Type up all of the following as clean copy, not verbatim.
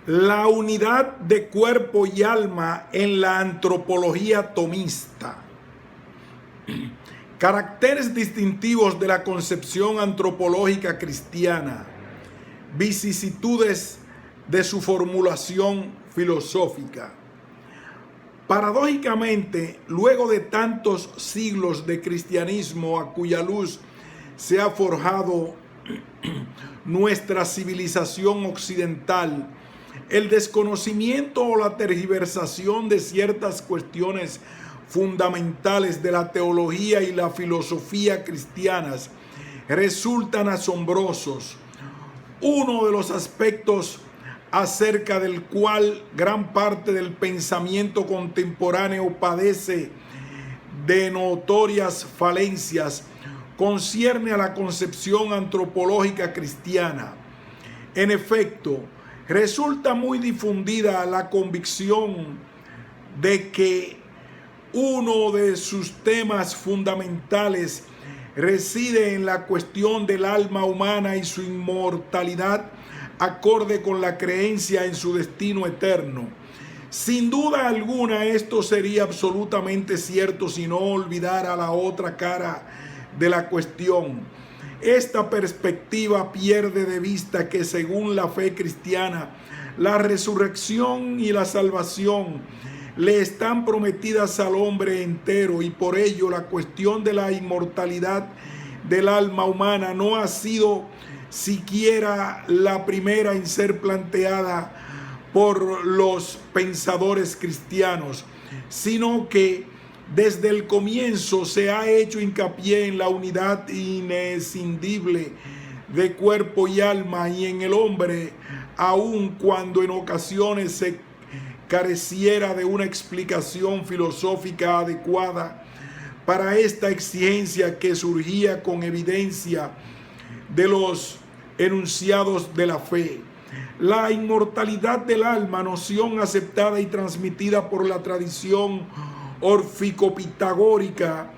La unidad de cuerpo y alma en la antropología tomista. Caracteres distintivos de la concepción antropológica cristiana. Vicisitudes de su formulación filosófica. Paradójicamente, luego de tantos siglos de cristianismo a cuya luz se ha forjado nuestra civilización occidental, el desconocimiento o la tergiversación de ciertas cuestiones fundamentales de la teología y la filosofía cristianas resultan asombrosos. Uno de los aspectos acerca del cual gran parte del pensamiento contemporáneo padece de notorias falencias concierne a la concepción antropológica cristiana. En efecto, resulta muy difundida la convicción de que uno de sus temas fundamentales reside en la cuestión del alma humana y su inmortalidad acorde con la creencia en su destino eterno. Sin duda alguna esto sería absolutamente cierto si no olvidara la otra cara de la cuestión. Esta perspectiva pierde de vista que según la fe cristiana, la resurrección y la salvación le están prometidas al hombre entero y por ello la cuestión de la inmortalidad del alma humana no ha sido siquiera la primera en ser planteada por los pensadores cristianos, sino que desde el comienzo se ha hecho hincapié en la unidad inescindible de cuerpo y alma y en el hombre, aun cuando en ocasiones se careciera de una explicación filosófica adecuada para esta exigencia que surgía con evidencia de los enunciados de la fe. La inmortalidad del alma, noción aceptada y transmitida por la tradición órfico-pitagórica,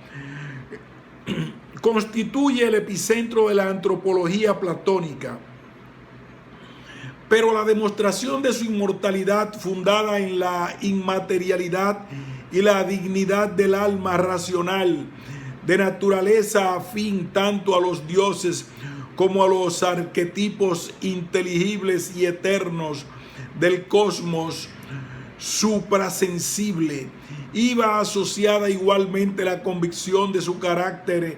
constituye el epicentro de la antropología platónica. Pero la demostración de su inmortalidad fundada en la inmaterialidad y la dignidad del alma racional, de naturaleza afín tanto a los dioses como a los arquetipos inteligibles y eternos del cosmos suprasensible, iba asociada igualmente la convicción de su carácter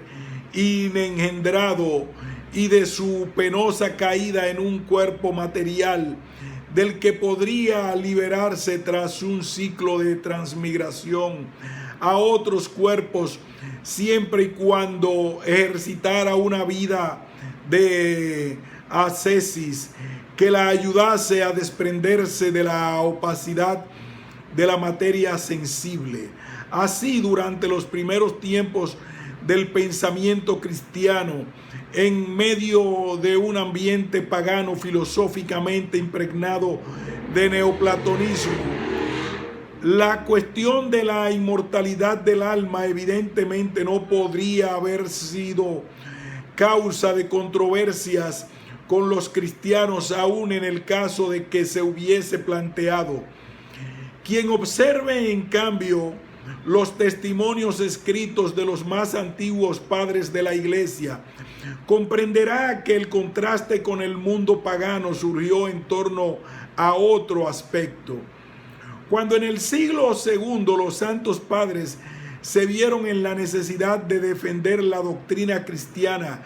inengendrado y de su penosa caída en un cuerpo material del que podría liberarse tras un ciclo de transmigración a otros cuerpos siempre y cuando ejercitara una vida de ascesis que la ayudase a desprenderse de la opacidad de la materia sensible. Así, durante los primeros tiempos del pensamiento cristiano, en medio de un ambiente pagano filosóficamente impregnado de neoplatonismo, la cuestión de la inmortalidad del alma evidentemente no podría haber sido causa de controversias con los cristianos, aun en el caso de que se hubiese planteado. Quien observe, en cambio, los testimonios escritos de los más antiguos padres de la Iglesia, comprenderá que el contraste con el mundo pagano surgió en torno a otro aspecto. Cuando en el siglo II los santos padres se vieron en la necesidad de defender la doctrina cristiana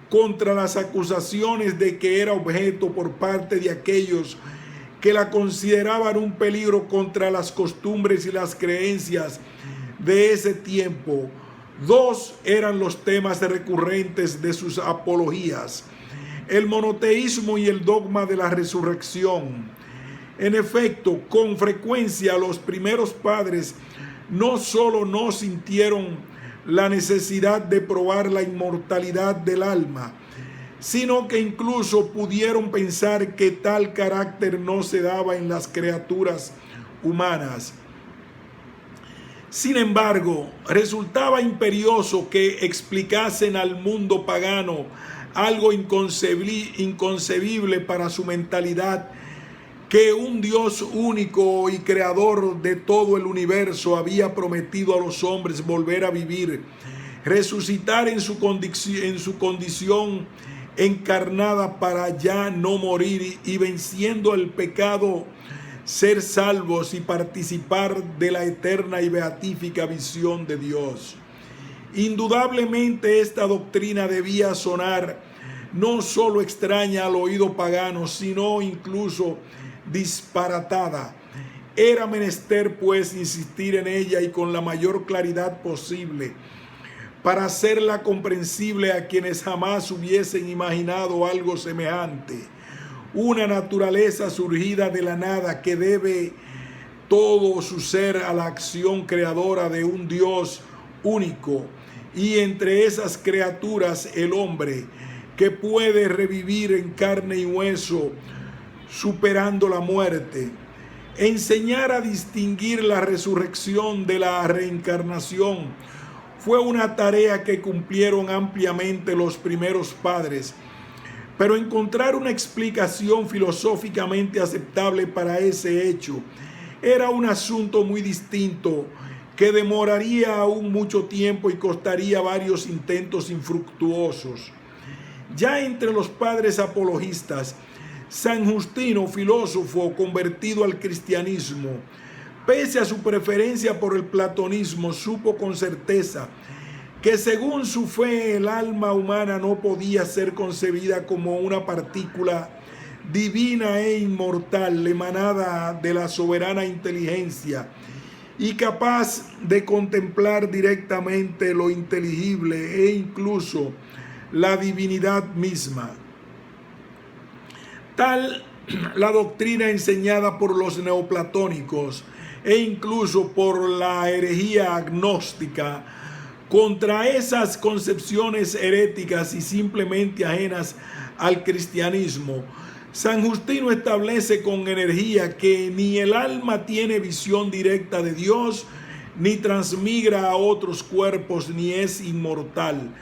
contra las acusaciones de que era objeto por parte de aquellos que la consideraban un peligro contra las costumbres y las creencias de ese tiempo, dos eran los temas recurrentes de sus apologías: el monoteísmo y el dogma de la resurrección. En efecto, con frecuencia los primeros padres no solo no sintieron la necesidad de probar la inmortalidad del alma, sino que incluso pudieron pensar que tal carácter no se daba en las criaturas humanas. Sin embargo, resultaba imperioso que explicasen al mundo pagano algo inconcebible para su mentalidad, que un Dios único y creador de todo el universo había prometido a los hombres volver a vivir, resucitar en su condición encarnada para ya no morir y venciendo el pecado, ser salvos y participar de la eterna y beatífica visión de Dios. Indudablemente esta doctrina debía sonar no solo extraña al oído pagano, sino incluso disparatada. Era menester pues insistir en ella y con la mayor claridad posible para hacerla comprensible a quienes jamás hubiesen imaginado algo semejante. Una naturaleza surgida de la nada que debe todo su ser a la acción creadora de un Dios único, y entre esas criaturas el hombre, que puede revivir en carne y hueso, superando la muerte. Enseñar a distinguir la resurrección de la reencarnación fue una tarea que cumplieron ampliamente los primeros padres, pero encontrar una explicación filosóficamente aceptable para ese hecho era un asunto muy distinto, que demoraría aún mucho tiempo y costaría varios intentos infructuosos. Ya entre los padres apologistas, San Justino, filósofo convertido al cristianismo, pese a su preferencia por el platonismo, supo con certeza que según su fe el alma humana no podía ser concebida como una partícula divina e inmortal emanada de la soberana inteligencia y capaz de contemplar directamente lo inteligible e incluso la divinidad misma. Tal la doctrina enseñada por los neoplatónicos e incluso por la herejía agnóstica. Contra esas concepciones heréticas y simplemente ajenas al cristianismo, San Justino establece con energía que ni el alma tiene visión directa de Dios, ni transmigra a otros cuerpos, ni es inmortal.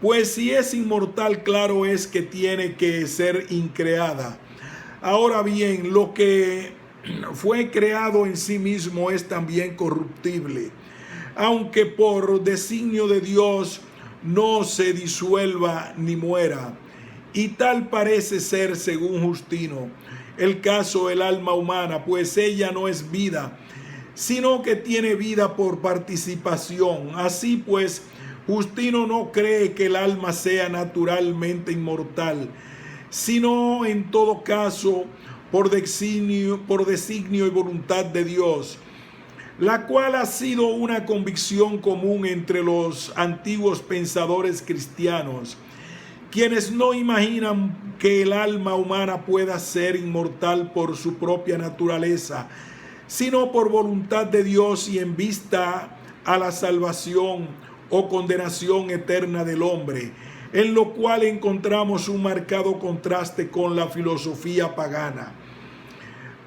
Pues si es inmortal, claro es que tiene que ser increada. Ahora bien, lo que fue creado en sí mismo es también corruptible, aunque por designio de Dios no se disuelva ni muera. Y tal parece ser, según Justino, el caso del alma humana, pues ella no es vida, sino que tiene vida por participación. Así pues, Justino no cree que el alma sea naturalmente inmortal, sino en todo caso por designio y voluntad de Dios, la cual ha sido una convicción común entre los antiguos pensadores cristianos, quienes no imaginan que el alma humana pueda ser inmortal por su propia naturaleza, sino por voluntad de Dios y en vista a la salvación o condenación eterna del hombre, en lo cual encontramos un marcado contraste con la filosofía pagana.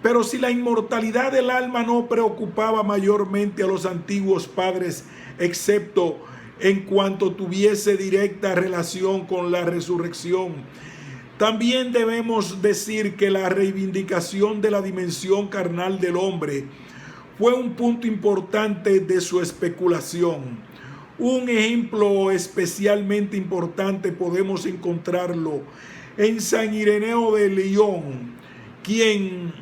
Pero si la inmortalidad del alma no preocupaba mayormente a los antiguos padres, excepto en cuanto tuviese directa relación con la resurrección, también debemos decir que la reivindicación de la dimensión carnal del hombre fue un punto importante de su especulación. Un ejemplo especialmente importante podemos encontrarlo en San Ireneo de Lyon, quien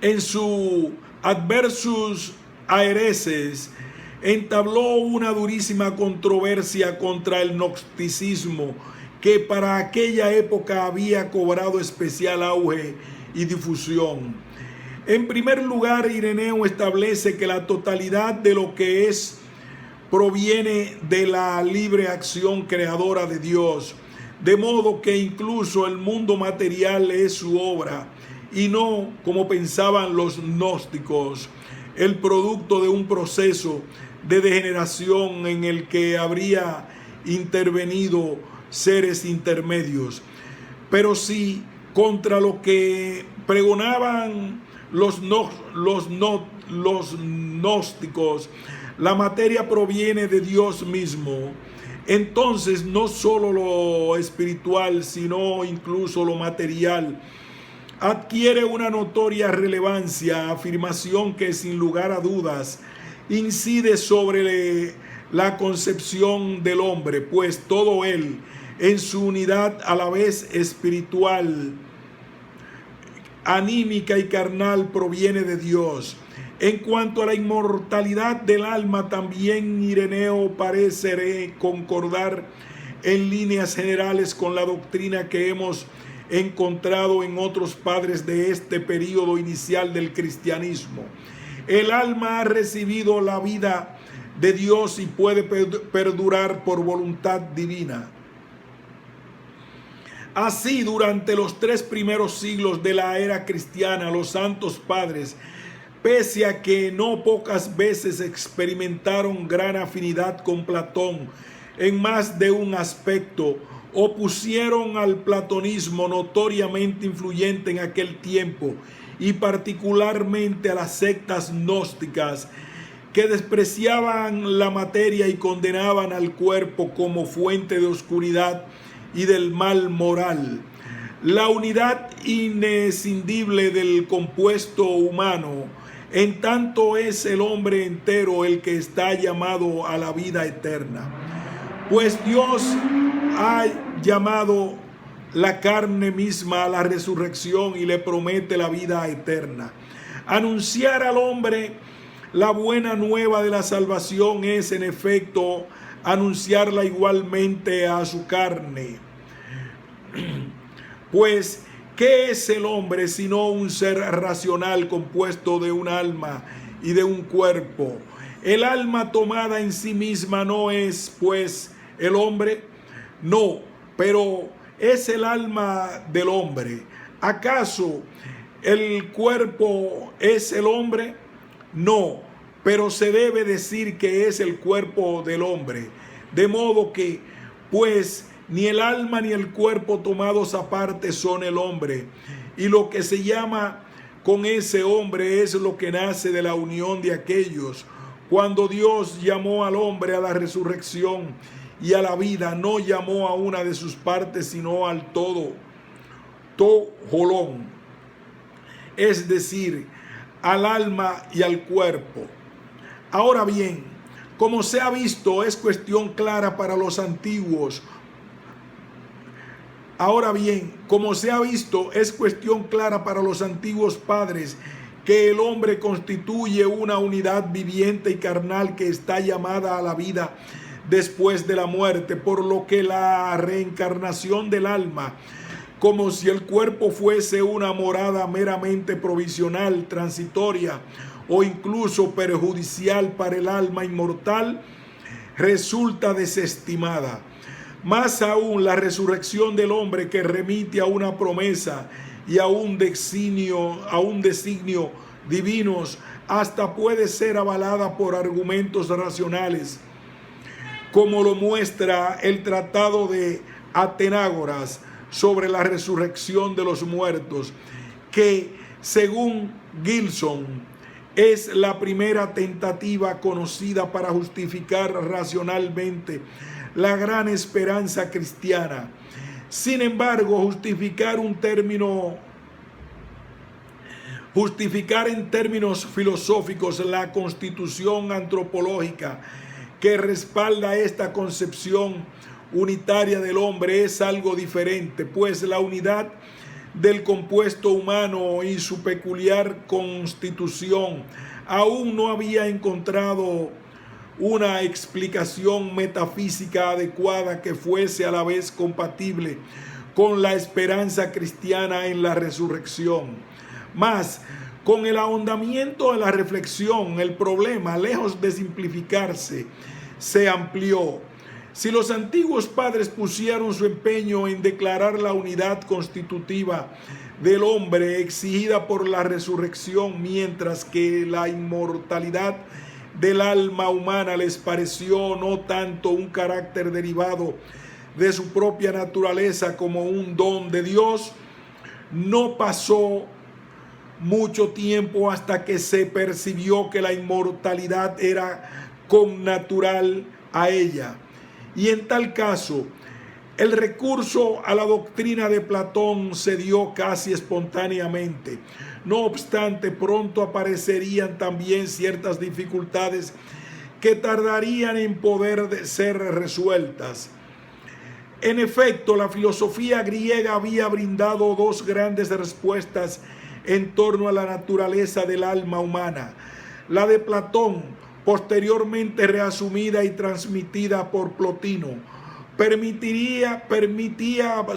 en su Adversus Aereses entabló una durísima controversia contra el gnosticismo, que para aquella época había cobrado especial auge y difusión. En primer lugar, Ireneo establece que la totalidad de lo que es proviene de la libre acción creadora de Dios, de modo que incluso el mundo material es su obra y no, como pensaban los gnósticos, el producto de un proceso de degeneración en el que habría intervenido seres intermedios. Pero sí, contra lo que pregonaban los gnósticos, la materia proviene de Dios mismo. Entonces, no solo lo espiritual, sino incluso lo material, adquiere una notoria relevancia, afirmación que sin lugar a dudas incide sobre la concepción del hombre, pues todo él, en su unidad a la vez espiritual, anímica y carnal, proviene de Dios. En cuanto a la inmortalidad del alma, también Ireneo parece concordar en líneas generales con la doctrina que hemos encontrado en otros padres de este período inicial del cristianismo. El alma ha recibido la vida de Dios y puede perdurar por voluntad divina. Así, durante los 3 primeros siglos de la era cristiana, los santos padres, pese a que no pocas veces experimentaron gran afinidad con Platón en más de un aspecto, opusieron al platonismo notoriamente influyente en aquel tiempo y particularmente a las sectas gnósticas que despreciaban la materia y condenaban al cuerpo como fuente de oscuridad y del mal moral. La unidad inescindible del compuesto humano, en tanto es el hombre entero el que está llamado a la vida eterna, pues Dios ha llamado la carne misma a la resurrección y le promete la vida eterna. Anunciar al hombre la buena nueva de la salvación es, en efecto, anunciarla igualmente a su carne. Pues, ¿qué es el hombre sino un ser racional compuesto de un alma y de un cuerpo? El alma tomada en sí misma no es, pues, el hombre. No, pero es el alma del hombre. ¿Acaso el cuerpo es el hombre? No, pero se debe decir que es el cuerpo del hombre. De modo que, pues, ni el alma ni el cuerpo tomados aparte son el hombre. Y lo que se llama con ese hombre es lo que nace de la unión de aquellos. Cuando Dios llamó al hombre a la resurrección y a la vida, no llamó a una de sus partes, sino al todo, tojolón, es decir, al alma y al cuerpo. Ahora bien, como se ha visto, es cuestión clara para los antiguos. Padres que el hombre constituye una unidad viviente y carnal que está llamada a la vida después de la muerte, por lo que la reencarnación del alma, como si el cuerpo fuese una morada meramente provisional, transitoria o incluso perjudicial para el alma inmortal, resulta desestimada. Más aún, la resurrección del hombre, que remite a una promesa y a un designio divinos, hasta puede ser avalada por argumentos racionales, como lo muestra el tratado de Atenágoras sobre la resurrección de los muertos, que, según Gilson, es la primera tentativa conocida para justificar racionalmente la gran esperanza cristiana. Sin embargo, justificar en términos filosóficos la constitución antropológica que respalda esta concepción unitaria del hombre es algo diferente, pues la unidad del compuesto humano y su peculiar constitución aún no había encontrado una explicación metafísica adecuada que fuese a la vez compatible con la esperanza cristiana en la resurrección. Mas, con el ahondamiento de la reflexión, el problema, lejos de simplificarse, se amplió. Si los antiguos padres pusieron su empeño en declarar la unidad constitutiva del hombre exigida por la resurrección, mientras que la inmortalidad del alma humana les pareció no tanto un carácter derivado de su propia naturaleza como un don de Dios, no pasó mucho tiempo hasta que se percibió que la inmortalidad era connatural a ella. Y en tal caso, El recurso a la doctrina de Platón se dio casi espontáneamente. No obstante, pronto aparecerían también ciertas dificultades que tardarían en poder ser resueltas. En efecto, la filosofía griega había brindado dos grandes respuestas en torno a la naturaleza del alma humana. La de Platón, posteriormente reasumida y transmitida por Plotino, permitía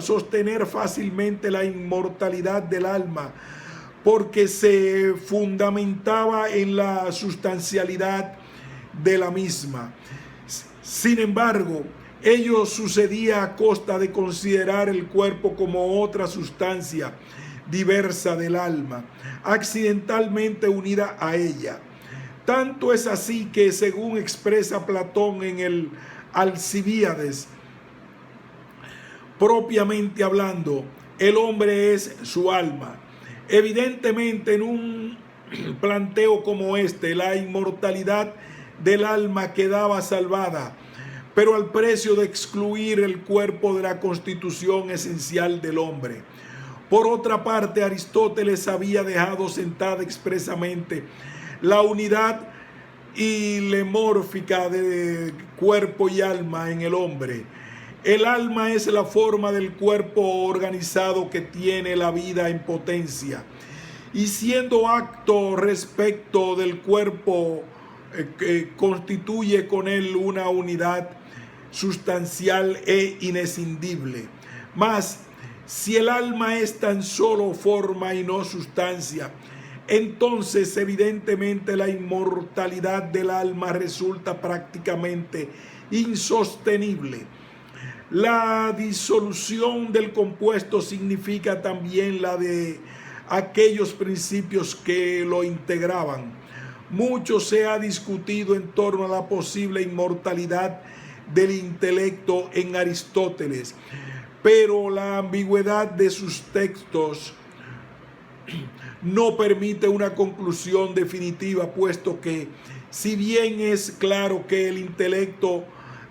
sostener fácilmente la inmortalidad del alma, porque se fundamentaba en la sustancialidad de la misma. Sin embargo, ello sucedía a costa de considerar el cuerpo como otra sustancia diversa del alma, accidentalmente unida a ella. Tanto es así que, según expresa Platón en el Alcibíades, propiamente hablando, el hombre es su alma. Evidentemente, en un planteo como este, la inmortalidad del alma quedaba salvada, pero al precio de excluir el cuerpo de la constitución esencial del hombre. Por otra parte, Aristóteles había dejado sentada expresamente la unidad ilemórfica de cuerpo y alma en el hombre. El alma es la forma del cuerpo organizado que tiene la vida en potencia, y siendo acto respecto del cuerpo, constituye con él una unidad sustancial e inescindible. Mas, si el alma es tan solo forma y no sustancia, entonces evidentemente la inmortalidad del alma resulta prácticamente insostenible. La disolución del compuesto significa también la de aquellos principios que lo integraban. Mucho se ha discutido en torno a la posible inmortalidad del intelecto en Aristóteles, pero la ambigüedad de sus textos no permite una conclusión definitiva, puesto que, si bien es claro que el intelecto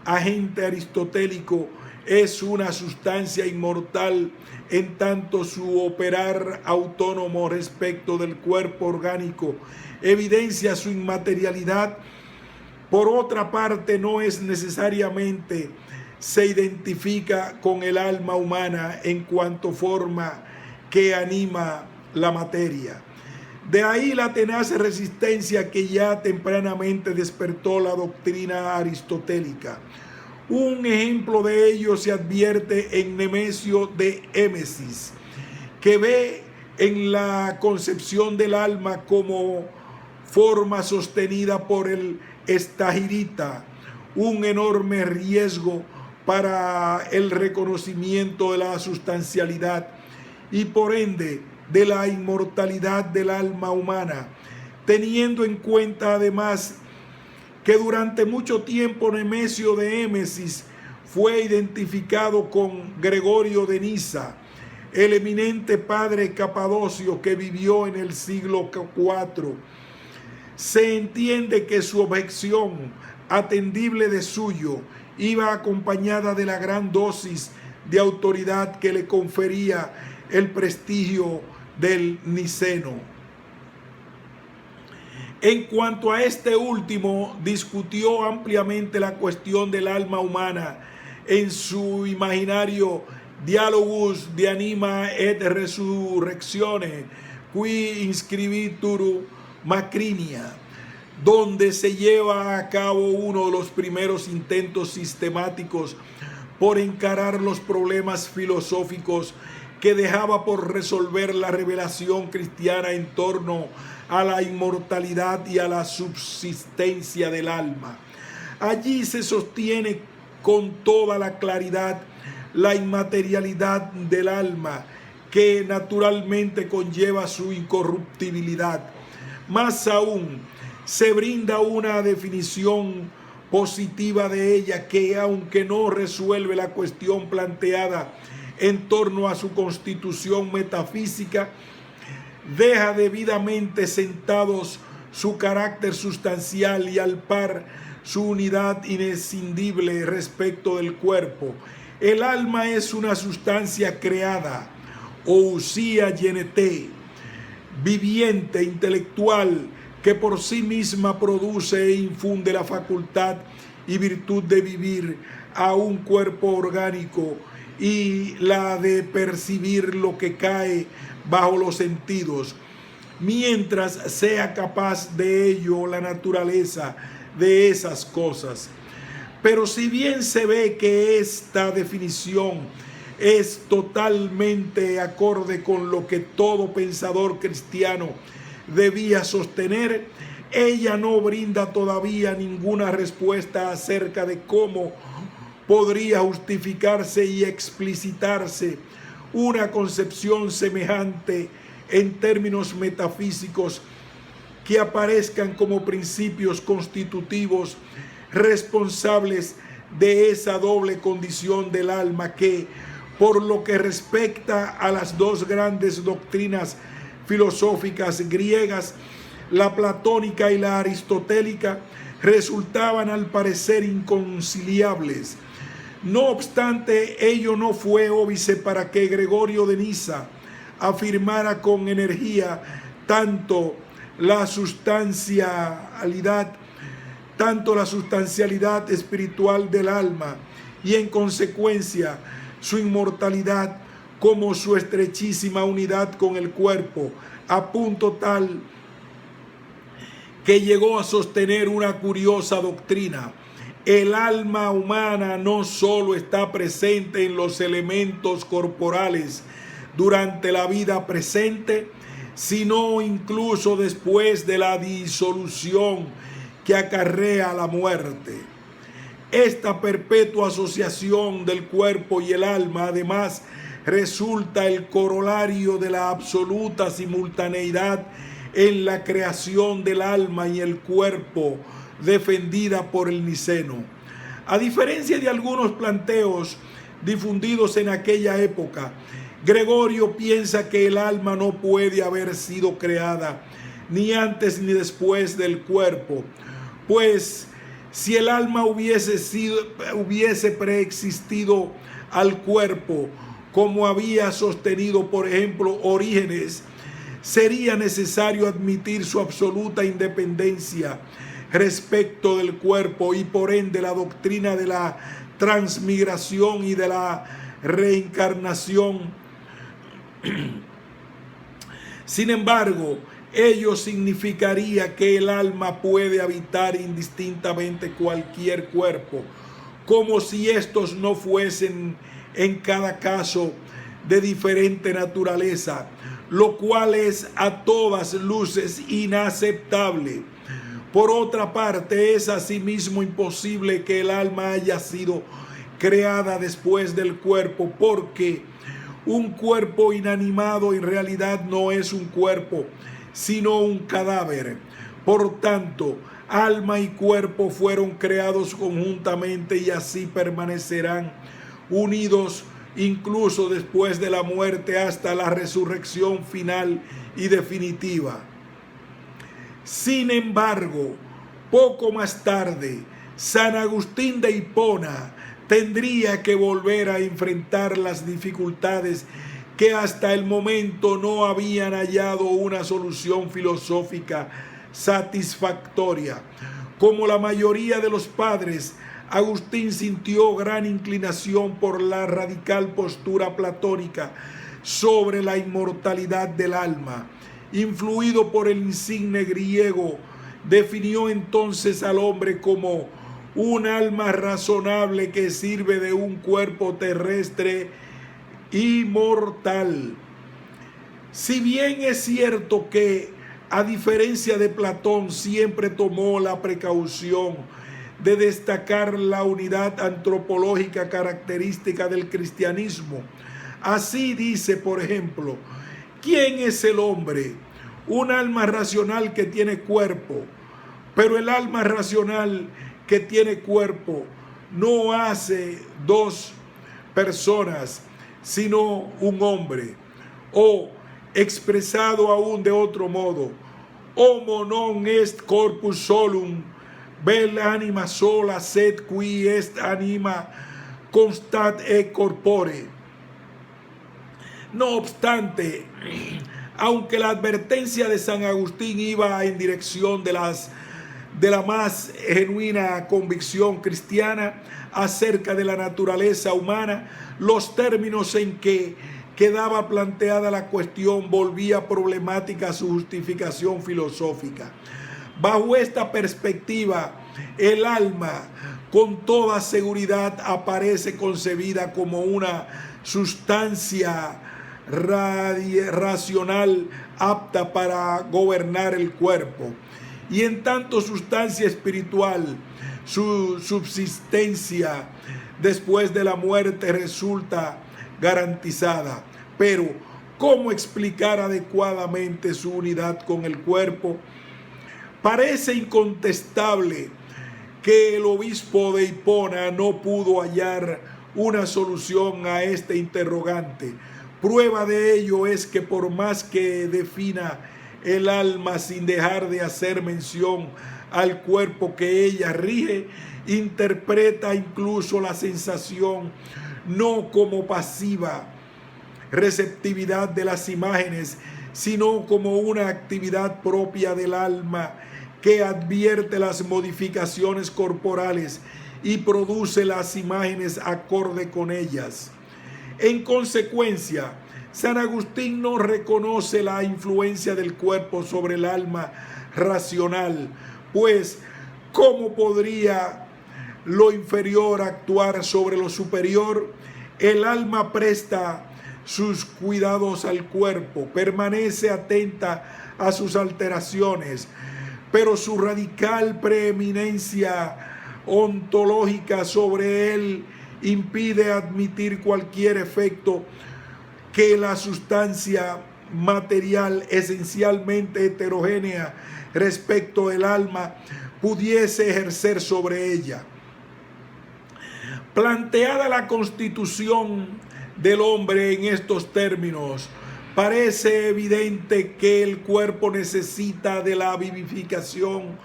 agente aristotélico es una sustancia inmortal, en tanto su operar autónomo respecto del cuerpo orgánico evidencia su inmaterialidad, por otra parte no es necesariamente se identifica con el alma humana en cuanto forma que anima la materia. De ahí la tenaz resistencia que ya tempranamente despertó la doctrina aristotélica. Un ejemplo de ello se advierte en Nemesio de Émesis, que ve en la concepción del alma como forma sostenida por el estagirita un enorme riesgo para el reconocimiento de la sustancialidad y por ende de la inmortalidad del alma humana, teniendo en cuenta además que durante mucho tiempo Nemesio de Émesis fue identificado con Gregorio de Nisa, el eminente padre capadocio que vivió en el siglo IV. Se entiende que su objeción, atendible de suyo, iba acompañada de la gran dosis de autoridad que le confería el prestigio del niceno. En cuanto a este último, discutió ampliamente la cuestión del alma humana en su imaginario Dialogus de Anima et Resurrectione, qui inscribitur Macrinia, donde se lleva a cabo uno de los primeros intentos sistemáticos por encarar los problemas filosóficos que dejaba por resolver la revelación cristiana en torno a la inmortalidad y a la subsistencia del alma. Allí se sostiene con toda la claridad la inmaterialidad del alma, que naturalmente conlleva su incorruptibilidad. Más aún, se brinda una definición positiva de ella que, aunque no resuelve la cuestión planteada en torno a su constitución metafísica, deja debidamente sentados su carácter sustancial y al par su unidad inescindible respecto del cuerpo. El alma es una sustancia creada, ousia geneté, viviente, intelectual, que por sí misma produce e infunde la facultad y virtud de vivir a un cuerpo orgánico y la de percibir lo que cae bajo los sentidos, mientras sea capaz de ello la naturaleza de esas cosas. Pero si bien se ve que esta definición es totalmente acorde con lo que todo pensador cristiano debía sostener, ella no brinda todavía ninguna respuesta acerca de cómo podría justificarse y explicitarse una concepción semejante en términos metafísicos que aparezcan como principios constitutivos responsables de esa doble condición del alma que, por lo que respecta a las dos grandes doctrinas filosóficas griegas, la platónica y la aristotélica, resultaban al parecer inconciliables. No obstante, ello no fue óbice para que Gregorio de Nisa afirmara con energía tanto la sustancialidad espiritual del alma y en consecuencia su inmortalidad como su estrechísima unidad con el cuerpo, a punto tal que llegó a sostener una curiosa doctrina. El alma humana no solo está presente en los elementos corporales durante la vida presente, sino incluso después de la disolución que acarrea la muerte. Esta perpetua asociación del cuerpo y el alma, además, resulta el corolario de la absoluta simultaneidad en la creación del alma y el cuerpo defendida por el Niceno. A diferencia de algunos planteos difundidos en aquella época, Gregorio piensa que el alma no puede haber sido creada ni antes ni después del cuerpo, pues si el alma hubiese preexistido al cuerpo, como había sostenido por ejemplo Orígenes, sería necesario admitir su absoluta independencia respecto del cuerpo y por ende la doctrina de la transmigración y de la reencarnación. Sin embargo, ello significaría que el alma puede habitar indistintamente cualquier cuerpo, como si estos no fuesen en cada caso de diferente naturaleza, lo cual es a todas luces inaceptable. Por otra parte, es asimismo imposible que el alma haya sido creada después del cuerpo, porque un cuerpo inanimado en realidad no es un cuerpo, sino un cadáver. Por tanto, alma y cuerpo fueron creados conjuntamente y así permanecerán unidos incluso después de la muerte hasta la resurrección final y definitiva. Sin embargo, poco más tarde, San Agustín de Hipona tendría que volver a enfrentar las dificultades que hasta el momento no habían hallado una solución filosófica satisfactoria. Como la mayoría de los padres, Agustín sintió gran inclinación por la radical postura platónica sobre la inmortalidad del alma. Influido por el insigne griego, definió entonces al hombre como un alma razonable que sirve de un cuerpo terrestre inmortal. Si bien es cierto que, a diferencia de Platón, siempre tomó la precaución de destacar la unidad antropológica característica del cristianismo, así dice, por ejemplo, ¿quién es el hombre? Un alma racional que tiene cuerpo, pero el alma racional que tiene cuerpo no hace dos personas, sino un hombre. O, expresado aún de otro modo, homo non est corpus solum, vel anima sola, sed qui est anima constat et corpore. No obstante, aunque la advertencia de San Agustín iba en dirección de la más genuina convicción cristiana acerca de la naturaleza humana, los términos en que quedaba planteada la cuestión volvía problemática su justificación filosófica. Bajo esta perspectiva, el alma con toda seguridad aparece concebida como una sustancia racional apta para gobernar el cuerpo, y en tanto sustancia espiritual, su subsistencia después de la muerte resulta garantizada. Pero, ¿cómo explicar adecuadamente su unidad con el cuerpo? Parece incontestable que el obispo de Hipona no pudo hallar una solución a este interrogante. Prueba de ello es que por más que defina el alma sin dejar de hacer mención al cuerpo que ella rige, interpreta incluso la sensación no como pasiva receptividad de las imágenes, sino como una actividad propia del alma que advierte las modificaciones corporales y produce las imágenes acorde con ellas. En consecuencia, San Agustín no reconoce la influencia del cuerpo sobre el alma racional, pues ¿cómo podría lo inferior actuar sobre lo superior? El alma presta sus cuidados al cuerpo, permanece atenta a sus alteraciones, pero su radical preeminencia ontológica sobre él impide admitir cualquier efecto que la sustancia material esencialmente heterogénea respecto del alma pudiese ejercer sobre ella. Planteada la constitución del hombre en estos términos, parece evidente que el cuerpo necesita de la vivificación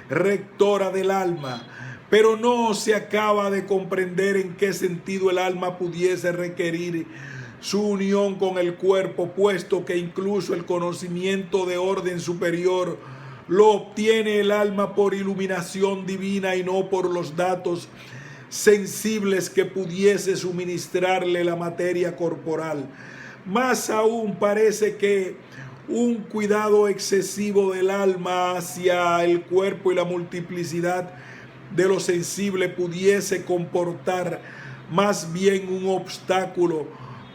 rectora del alma, pero no se acaba de comprender en qué sentido el alma pudiese requerir su unión con el cuerpo, puesto que incluso el conocimiento de orden superior lo obtiene el alma por iluminación divina y no por los datos sensibles que pudiese suministrarle la materia corporal. Más aún parece que un cuidado excesivo del alma hacia el cuerpo y la multiplicidad de lo sensible pudiese comportar más bien un obstáculo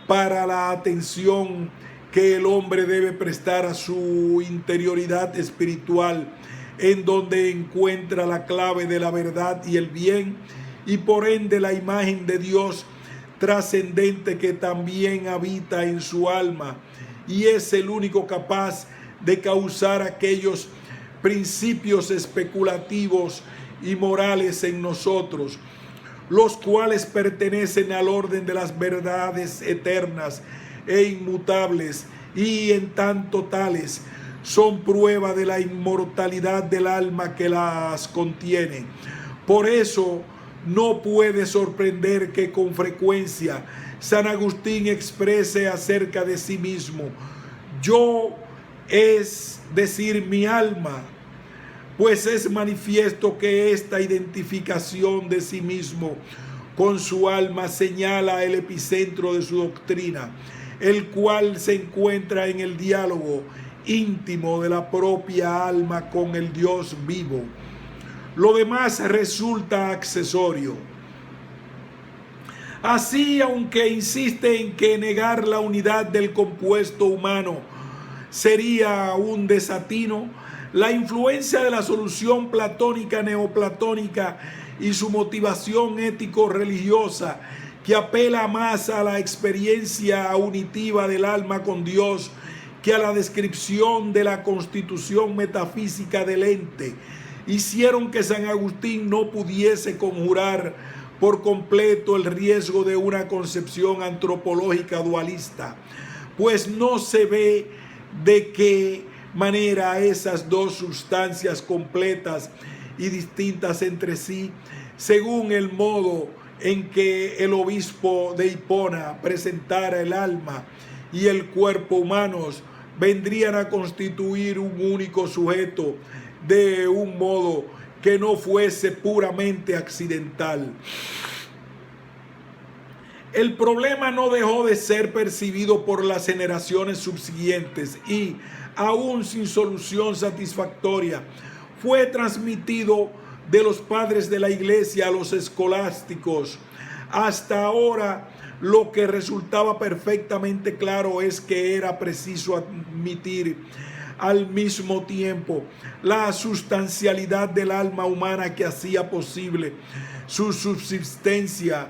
para la atención que el hombre debe prestar a su interioridad espiritual, en donde encuentra la clave de la verdad y el bien, y por ende la imagen de Dios trascendente que también habita en su alma y es el único capaz de causar aquellos principios especulativos y morales en nosotros, los cuales pertenecen al orden de las verdades eternas e inmutables, y en tanto tales son prueba de la inmortalidad del alma que las contiene. Por eso no puede sorprender que con frecuencia San Agustín exprese acerca de sí mismo: yo, es decir, mi alma, pues es manifiesto que esta identificación de sí mismo con su alma señala el epicentro de su doctrina, el cual se encuentra en el diálogo íntimo de la propia alma con el Dios vivo. Lo demás resulta accesorio. Así, aunque insiste en que negar la unidad del compuesto humano sería un desatino, la influencia de la solución platónica neoplatónica y su motivación ético-religiosa, que apela más a la experiencia unitiva del alma con Dios que a la descripción de la constitución metafísica del ente, hicieron que San Agustín no pudiese conjurar por completo el riesgo de una concepción antropológica dualista, pues no se ve de qué manera esas dos sustancias completas y distintas entre sí, según el modo en que el obispo de Hipona presentara el alma y el cuerpo humanos, vendrían a constituir un único sujeto de un modo que no fuese puramente accidental. El problema no dejó de ser percibido por las generaciones subsiguientes y, aún sin solución satisfactoria, fue transmitido de los padres de la iglesia a los escolásticos. Hasta ahora, lo que resultaba perfectamente claro es que era preciso admitir al mismo tiempo la sustancialidad del alma humana que hacía posible su subsistencia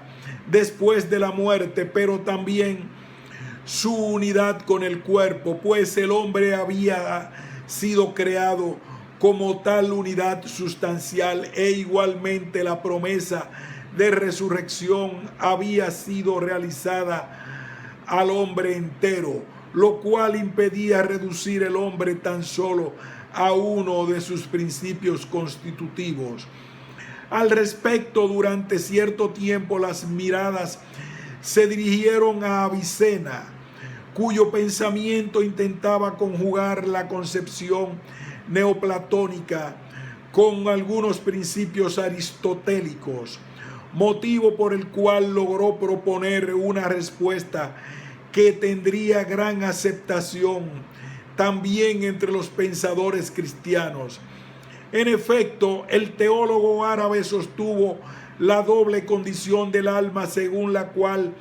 después de la muerte, pero también su unidad con el cuerpo, pues el hombre había sido creado como tal unidad sustancial, e igualmente la promesa de resurrección había sido realizada al hombre entero, lo cual impedía reducir el hombre tan solo a uno de sus principios constitutivos. Al respecto, durante cierto tiempo las miradas se dirigieron a Avicena, cuyo pensamiento intentaba conjugar la concepción neoplatónica con algunos principios aristotélicos, motivo por el cual logró proponer una respuesta que tendría gran aceptación también entre los pensadores cristianos. En efecto, el teólogo árabe sostuvo la doble condición del alma, según la cual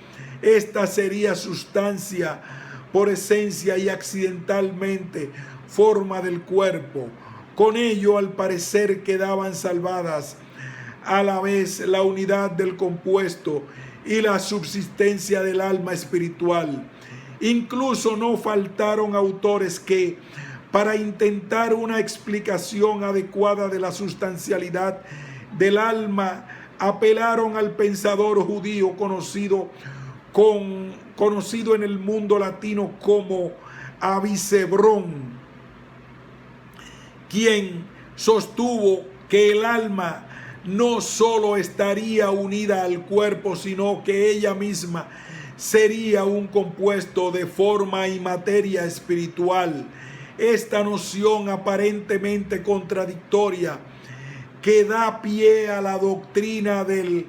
ésta sería sustancia por esencia y accidentalmente forma del cuerpo. Con ello, al parecer, quedaban salvadas a la vez la unidad del compuesto y la subsistencia del alma espiritual. Incluso no faltaron autores que, para intentar una explicación adecuada de la sustancialidad del alma, apelaron al pensador judío conocido en el mundo latino como Avicebrón, quien sostuvo que el alma no solo estaría unida al cuerpo, sino que ella misma sería un compuesto de forma y materia espiritual. Esta noción aparentemente contradictoria, que da pie a la doctrina del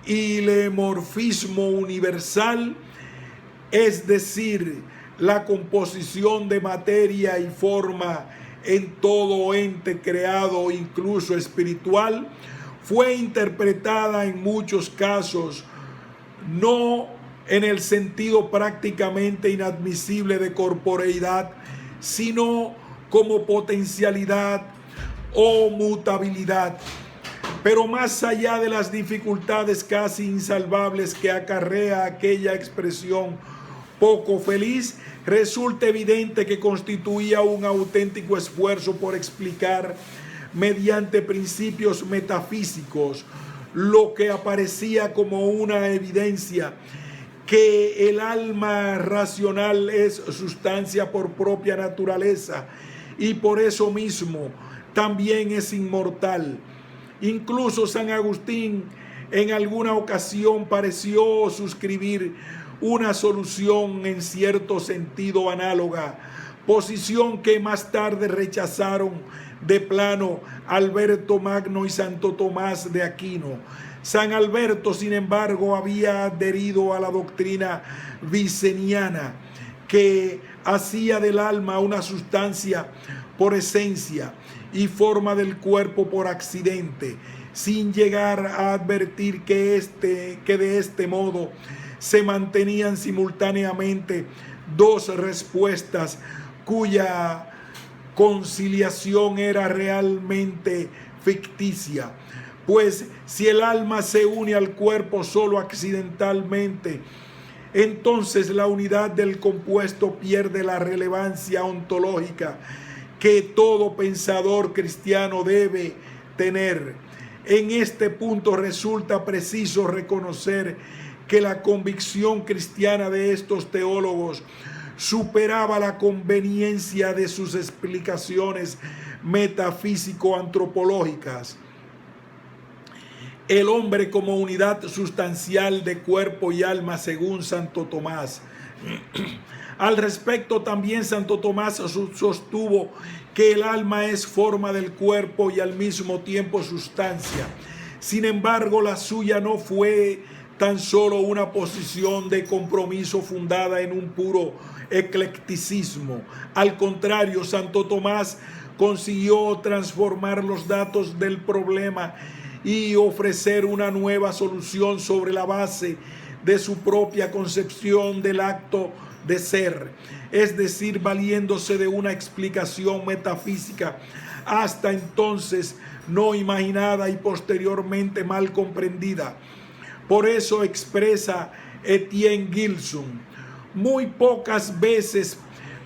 hilemorfismo universal, es decir, la composición de materia y forma en todo ente creado, incluso espiritual, fue interpretada en muchos casos no en el sentido prácticamente inadmisible de corporeidad, sino como potencialidad o mutabilidad. Pero más allá de las dificultades casi insalvables que acarrea aquella expresión poco feliz, resulta evidente que constituía un auténtico esfuerzo por explicar mediante principios metafísicos lo que aparecía como una evidencia, que el alma racional es sustancia por propia naturaleza y por eso mismo también es inmortal. Incluso San Agustín en alguna ocasión pareció suscribir una solución en cierto sentido análoga, posición que más tarde rechazaron de plano Alberto Magno y Santo Tomás de Aquino. San Alberto, sin embargo, había adherido a la doctrina viceniana, que hacía del alma una sustancia por esencia y forma del cuerpo por accidente, sin llegar a advertir que de este modo se mantenían simultáneamente dos respuestas cuya conciliación era realmente ficticia. Pues si el alma se une al cuerpo solo accidentalmente, entonces la unidad del compuesto pierde la relevancia ontológica que todo pensador cristiano debe tener. En este punto resulta preciso reconocer que la convicción cristiana de estos teólogos superaba la conveniencia de sus explicaciones metafísico-antropológicas. el hombre como unidad sustancial de cuerpo y alma según Santo Tomás. Al respecto también Santo Tomás sostuvo que el alma es forma del cuerpo y al mismo tiempo sustancia. Sin embargo, la suya no fue tan solo una posición de compromiso fundada en un puro eclecticismo. Al contrario, Santo Tomás consiguió transformar los datos del problema y ofrecer una nueva solución sobre la base de su propia concepción del acto de ser, es decir, valiéndose de una explicación metafísica hasta entonces no imaginada y posteriormente mal comprendida. Por eso expresa Etienne Gilson: muy pocas veces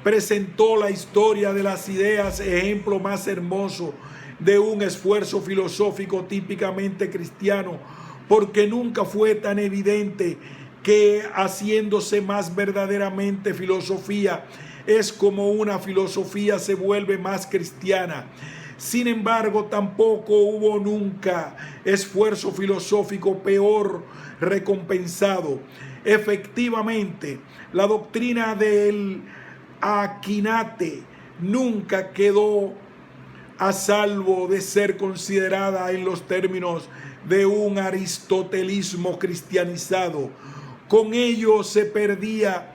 presentó la historia de las ideas ejemplo más hermoso de un esfuerzo filosófico típicamente cristiano, porque nunca fue tan evidente que, haciéndose más verdaderamente filosofía, es como una filosofía se vuelve más cristiana. Sin embargo, tampoco hubo nunca esfuerzo filosófico peor recompensado. Efectivamente, la doctrina del Aquinate nunca quedó a salvo de ser considerada en los términos de un aristotelismo cristianizado. Con ello se perdía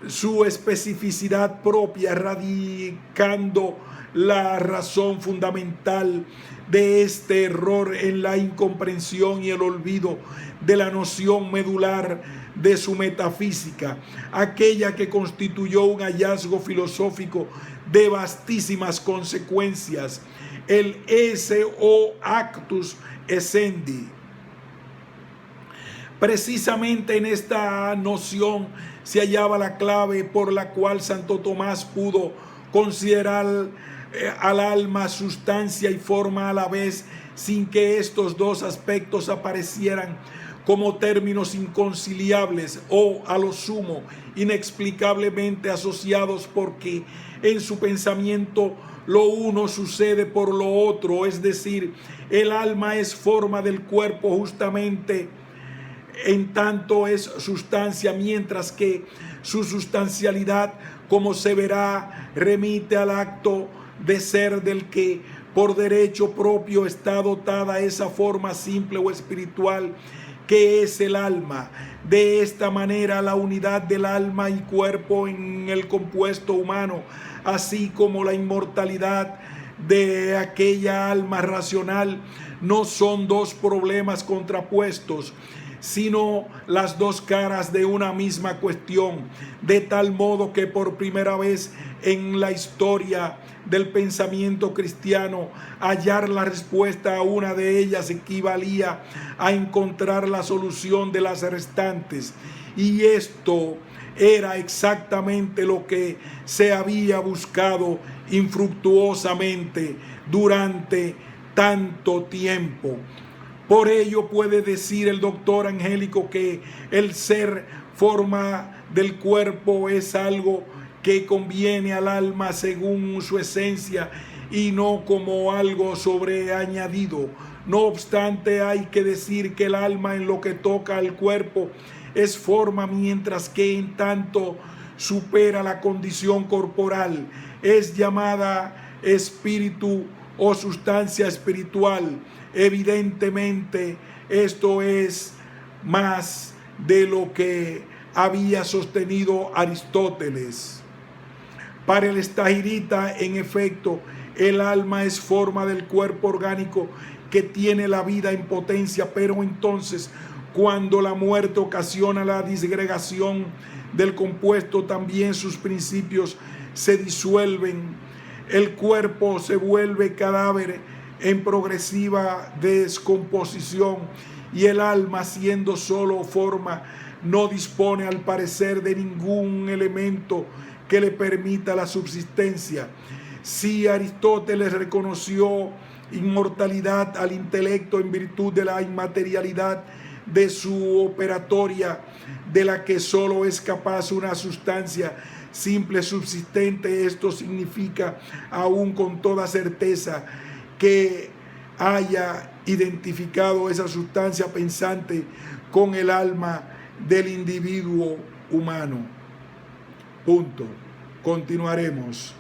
su especificidad propia, radicando la razón fundamental de este error en la incomprensión y el olvido de la noción medular de su metafísica, aquella que constituyó un hallazgo filosófico de vastísimas consecuencias, el esse o actus essendi. Precisamente en esta noción se hallaba la clave por la cual Santo Tomás pudo considerar al alma sustancia y forma a la vez, sin que estos dos aspectos aparecieran como términos inconciliables o, a lo sumo, inexplicablemente asociados, porque en su pensamiento lo uno sucede por lo otro, es decir, el alma es forma del cuerpo justamente en tanto es sustancia, mientras que su sustancialidad, como se verá, remite al acto de ser del que por derecho propio está dotada esa forma simple o espiritual que es el alma. De esta manera, la unidad del alma y cuerpo en el compuesto humano, así como la inmortalidad de aquella alma racional, no son dos problemas contrapuestos, sino las dos caras de una misma cuestión, de tal modo que por primera vez en la historia del pensamiento cristiano, hallar la respuesta a una de ellas equivalía a encontrar la solución de las restantes, y esto era exactamente lo que se había buscado infructuosamente durante tanto tiempo. Por ello puede decir el doctor Angélico que el ser forma del cuerpo es algo que conviene al alma según su esencia y no como algo sobreañadido. No obstante, hay que decir que el alma en lo que toca al cuerpo es forma, mientras que en tanto supera la condición corporal es llamada espíritu o sustancia espiritual. Evidentemente, esto es más de lo que había sostenido Aristóteles. Para el estagirita, en efecto, el alma es forma del cuerpo orgánico que tiene la vida en potencia, pero entonces, cuando la muerte ocasiona la disgregación del compuesto, también sus principios se disuelven. El cuerpo se vuelve cadáver en progresiva descomposición, y el alma, siendo solo forma, no dispone al parecer de ningún elemento que le permita la subsistencia. Si Aristóteles reconoció inmortalidad al intelecto en virtud de la inmaterialidad de su operatoria, de la que solo es capaz una sustancia simple subsistente, esto significa aún con toda certeza que haya identificado esa sustancia pensante con el alma del individuo humano. Punto. Continuaremos.